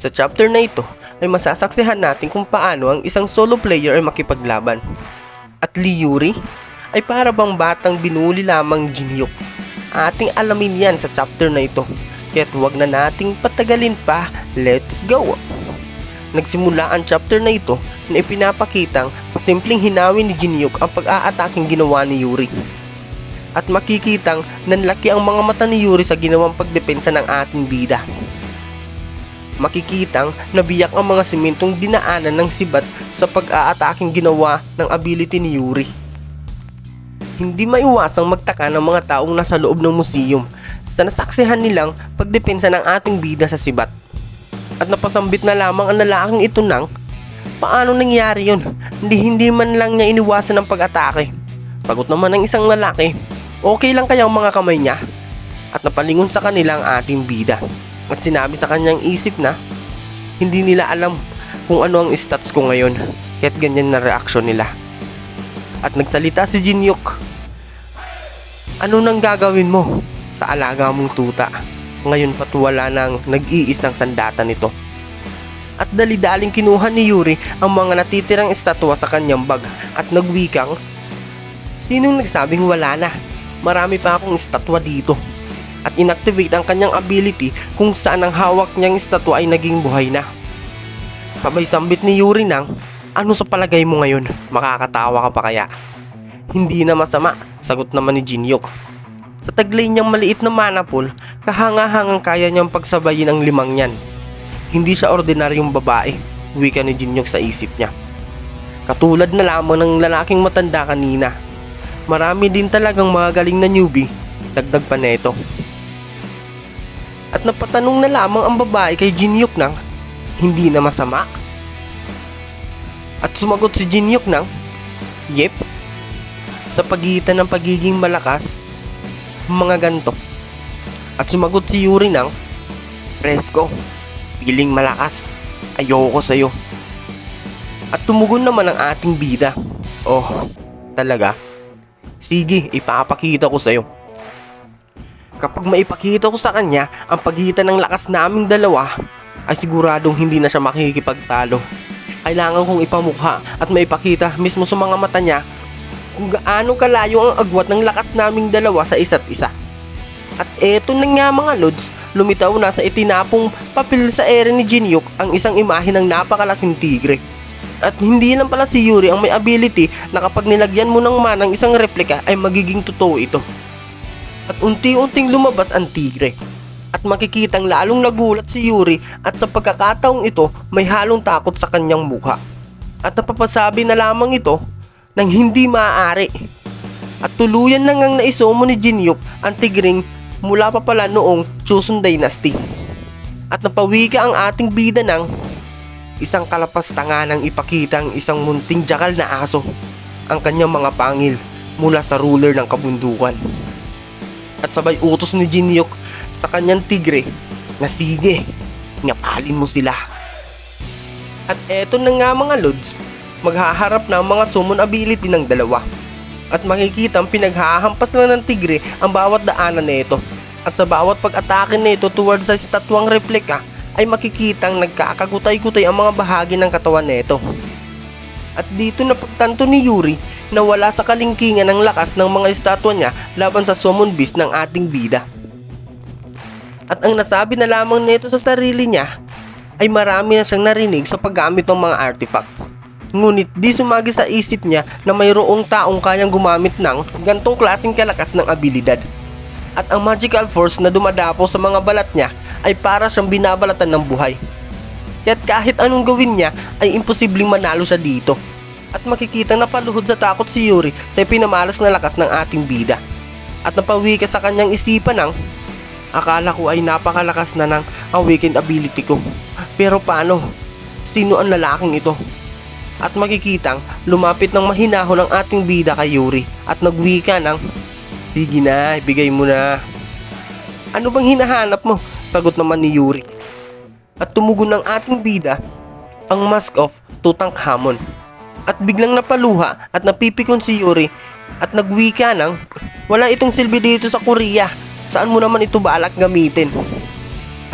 Sa chapter na ito ay masasaksihan natin kung paano ang isang solo player ay makipaglaban. At Lee Yuri ay para bang batang binuli lamang ni Jinhyuk. Ating alamin yan sa chapter na ito. Kaya't huwag na nating patagalin pa, let's go! Nagsimula ang chapter na ito na ipinapakitang pasimpleng hinawi ni Jinhyuk ang pag-aataking ginawa ni Yuri. At makikitang nanlaki ang mga mata ni Yuri sa ginawang pagdepensa ng ating bida. Makikitang nabiyak ang mga simentong dinaanan ng sibat sa pag-aataking ginawa ng ability ni Yuri. Hindi maiwasang magtaka ng mga taong nasa loob ng museum sa nasaksihan nilang pagdepensa ng ating bida sa sibat. At napasambit na lamang ang lalaking ito ng paano nangyari yun? Hindi man lang niya iniwasan ng pag-atake. Sagot naman ng isang lalaki, okay lang kaya ang mga kamay niya? At napalingon sa kanila ang ating bida. At sinabi sa kanyang isip na hindi nila alam kung ano ang stats ko ngayon. Kaya't ganyan na reaksyon nila. At nagsalita si Jinhyuk, ano nang gagawin mo sa alaga mong tuta? Ngayon pa't wala nang nag-iisang sandata nito. At dali-daling kinuha ni Yuri ang mga natitirang estatwa sa kanyang bag at nagwikang, sinong nagsabing wala na? Marami pa akong estatwa dito. At inactivate ang kanyang ability kung saan ang hawak niyang estatwa ay naging buhay na. Sabay sambit ni Yuri ng, ano sa palagay mo ngayon? Makakatawa ka pa kaya? Hindi na masama, sagot naman ni Jinhyuk. Sa taglay niyang maliit na mana pool, kahanga-hangang kaya niyang pagsabayin ang limang yan. Hindi siya ordinaryong babae, wika ni Jinhyuk sa isip niya. Katulad na lamang ng lalaking matanda kanina. Marami din talagang mga galing na newbie, dagdag pa neto. At napatanong na lamang ang babae kay Jinhyuk ng, hindi na masama? At sumagot si Jinhyuk ng, yep. Sa pagitan ng pagiging malakas, mga ganto. At sumagot si Yuri ng, presko, piling malakas, ayoko sa'yo. At tumugon naman ang ating bida, oh, talaga? Sige, ipapakita ko sa'yo. Kapag maipakita ko sa kanya ang pagitan ng lakas naming dalawa, ay siguradong hindi na siya makikipagtalo. Kailangan kong ipamukha at maipakita mismo sa mga mata niya kung gaano kalayo ang agwat ng lakas naming dalawa sa isa't isa. At eto na nga mga lods, lumitaw na sa itinapong papel sa ere ni Jinhyuk ang isang imahe ng napakalaking tigre. At hindi lang pala si Yuri ang may ability na kapag nilagyan mo ng manang isang replika ay magiging totoo ito. At unti-unting lumabas ang tigre. At makikitang lalong nagulat si Yuri at sa pagkakataong ito may halong takot sa kanyang mukha. At napapasabi na lamang ito nang hindi maaari. At tuluyan na ngang naisomo ni Jinhyuk ang tigring mula pa pala noong Chosun Dynasty. At napawika ang ating bida ng isang kalapastanga nang ipakita ang isang munting jakal na aso ang kanyang mga pangil mula sa ruler ng kabundukan. At sabay utos ni Jinhyuk sa kanyang tigre na sige, ngapalin mo sila. At eto na nga mga lods, maghaharap na ang mga summon ability ng dalawa. At makikita ang pinaghahampas lang ng tigre ang bawat daanan nito. At sa bawat pag-atake nito towards sa estatwang replika ay makikitang nagkakagutay-gutay ang mga bahagi ng katawan nito. At dito napagtanto ni Yuri na wala sa kalingkingan ng lakas ng mga estatwa niya laban sa summon beast ng ating bida. At ang nasabi na lamang nito sa sarili niya ay marami na siyang narinig sa paggamit ng mga artifacts. Ngunit di sumagi sa isip niya na mayroong taong kayang gumamit ng gantong klaseng kalakas ng abilidad. At ang magical force na dumadapo sa mga balat niya ay para siyang binabalatan ng buhay. Kaya't kahit anong gawin niya ay imposibleng manalo siya dito. At makikita na paluhod sa takot si Yuri sa pinamalas na lakas ng ating bida. At napawika sa kanyang isipan ng, akala ko ay napakalakas na ng awakened ability ko. Pero paano? Sino ang lalaking ito? At makikitang lumapit ng mahinahon ang ating bida kay Yuri at nagwika ng, sige na, ibigay mo na. Ano bang hinahanap mo? Sagot naman ni Yuri. At tumugon ng ating bida ang Mask of Tutankhamun. At biglang napaluha at napipikon si Yuri at nagwika ng, wala itong silbi dito sa Korea. Saan mo naman ito balak gamitin?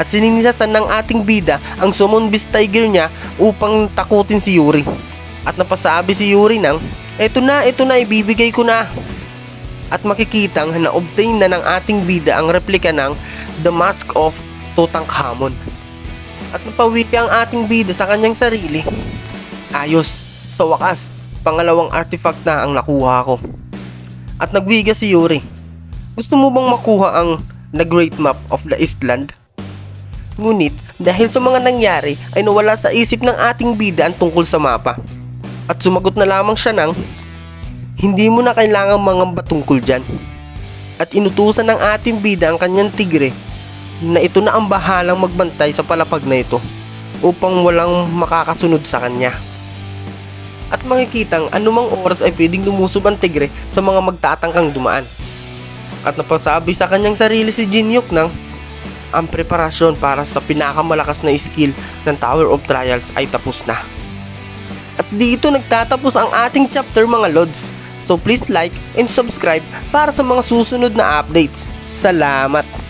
At sininisasan ng ating bida ang Summon Beast Tiger niya upang takutin si Yuri. At napasabi si Yuri ng, ito na, ibibigay ko na. At makikitang na-obtain na ng ating bida ang replika ng The Mask of Tutankhamun. At napawiki ang ating bida sa kanyang sarili. Ayos, sa wakas, pangalawang artifact na ang nakuha ko. At nagwiga si Yuri, gusto mo bang makuha ang The Great Map of the Eastland? Ngunit dahil sa mga nangyari ay nawala sa isip ng ating bida ang tungkol sa mapa. At sumagot na lamang siya ng, hindi mo na kailangang mangamba tungkol dyan. At inutusan ng ating bida ang kanyang tigre na ito na ang bahalang magbantay sa palapag na ito upang walang makakasunod sa kanya. At makikitang anumang oras ay pwedeng lumusob ang tigre sa mga magtatangkang dumaan. At napasabi sa kanyang sarili si Jinyuk ng, ang preparasyon para sa pinakamalakas na skill ng Tower of Trials ay tapos na. At dito nagtatapos ang ating chapter mga lods. So please like and subscribe para sa mga susunod na updates. Salamat!